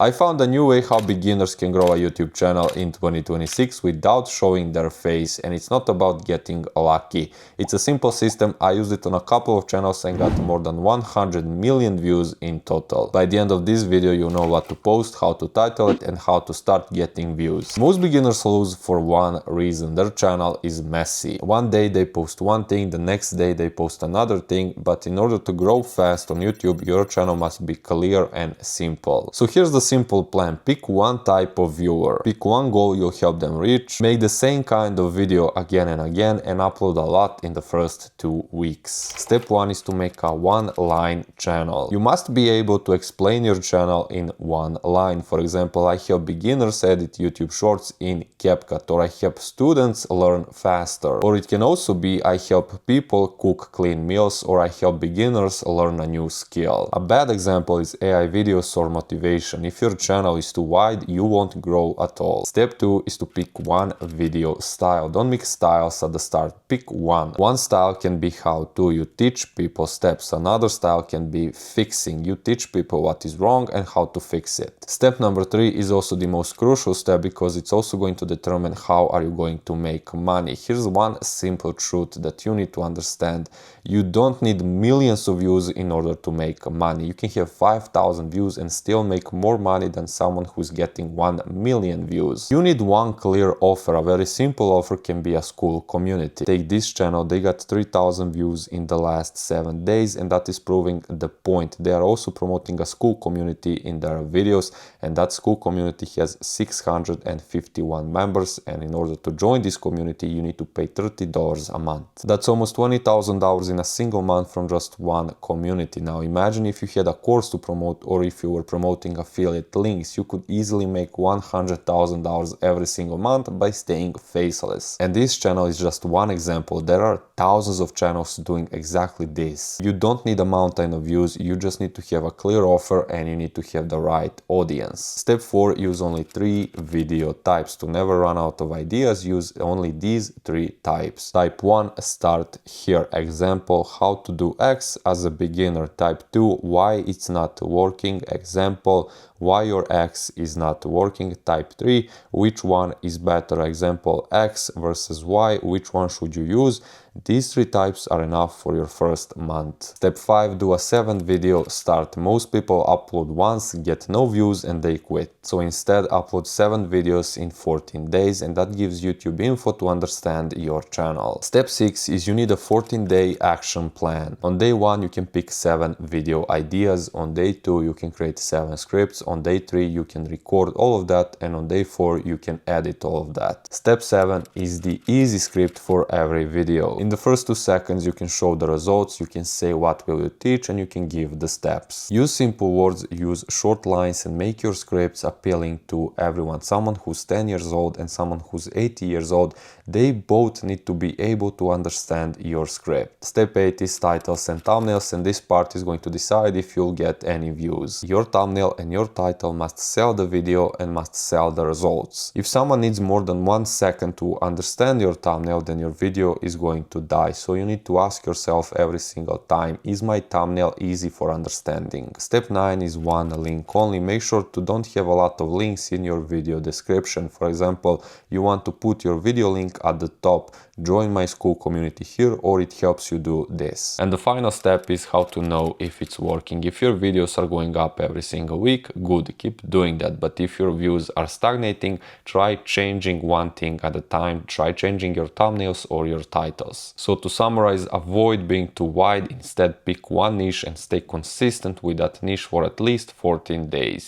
I found a new way how beginners can grow a YouTube channel in 2026 without showing their face, and it's not about getting lucky. It's a simple system. I used it on a couple of channels and got more than 100 million views in total. By the end of this video, you know what to post, how to title it, and how to start getting views. Most beginners lose for one reason: their channel is messy. One day they post one thing, the next day they post another thing, but in order to grow fast on YouTube, your channel must be clear and simple. So here's the simple plan. Pick one type of viewer, pick one goal you'll help them reach, make the same kind of video again and again, and upload a lot in the first 2 weeks. Step 1 is to make a one-line channel. You must be able to explain your channel in one line. For example, I help beginners edit YouTube shorts in CapCut, or I help students learn faster. Or it can also be I help people cook clean meals, or I help beginners learn a new skill. A bad example is AI videos or motivation. If your channel is too wide, you won't grow at all. Step 2 is to pick one video style. Don't mix styles at the start. Pick one. One style can be how-to. You teach people steps. Another style can be fixing. You teach people what is wrong and how to fix it. Step number 3 is also the most crucial step, because it's also going to determine how are you going to make money. Here's one simple truth that you need to understand. You don't need millions of views in order to make money. You can have 5,000 views and still make more money than someone who's getting 1 million views. You need one clear offer. A very simple offer can be a school community. Take this channel, they got 3,000 views in the last 7 days, and that is proving the point. They are also promoting a school community in their videos, and that school community has 651 members, and in order to join this community you need to pay $30 a month. That's almost $20,000 in a single month from just one community. Now imagine if you had a course to promote, or if you were promoting affiliate links. You could easily make $100,000 every single month by staying faceless. And this channel is just one example. There are thousands of channels doing exactly this. You don't need a mountain of views, you just need to have a clear offer, and you need to have the right audience. Step 4, use only 3 video types. To never run out of ideas, use only these 3 types. Type 1, start here. Example, how to do X as a beginner. Type 2, why it's not working. Example, why your X is not working. Type 3, which one is better. Example, X versus Y, which one should you use. These 3 types are enough for your first month. Step 5, do a 7 video start. Most people upload once, get no views, and they quit. So instead, upload 7 videos in 14 days, and that gives YouTube info to understand your channel. Step 6 is you need a 14-day action plan. On day 1, you can pick 7 video ideas. On day 2, you can create 7 scripts. On day 3, you can record all of that, and on day 4, you can edit all of that. Step 7 is the easy script for every video. In the first 2 seconds, you can show the results, you can say what will you teach, and you can give the steps. Use simple words, use short lines, and make your scripts appealing to everyone. Someone who's 10 years old and someone who's 80 years old, they both need to be able to understand your script. Step 8 is titles and thumbnails, and this part is going to decide if you'll get any views. Your thumbnail and your title must sell the video and must sell the results. If someone needs more than 1 second to understand your thumbnail, then your video is going to die. So you need to ask yourself every single time, is my thumbnail easy for understanding? Step 9 is one link only. Make sure to don't have a lot of links in your video description. For example, you want to put your video link at the top, join my school community here, or it helps you do this. And the final step is how to know if it's working. If your videos are going up every single week, good, keep doing that. But if your views are stagnating, try changing one thing at a time. Try changing your thumbnails or your titles. So to summarize, avoid being too wide. Instead, pick one niche and stay consistent with that niche for at least 14 days.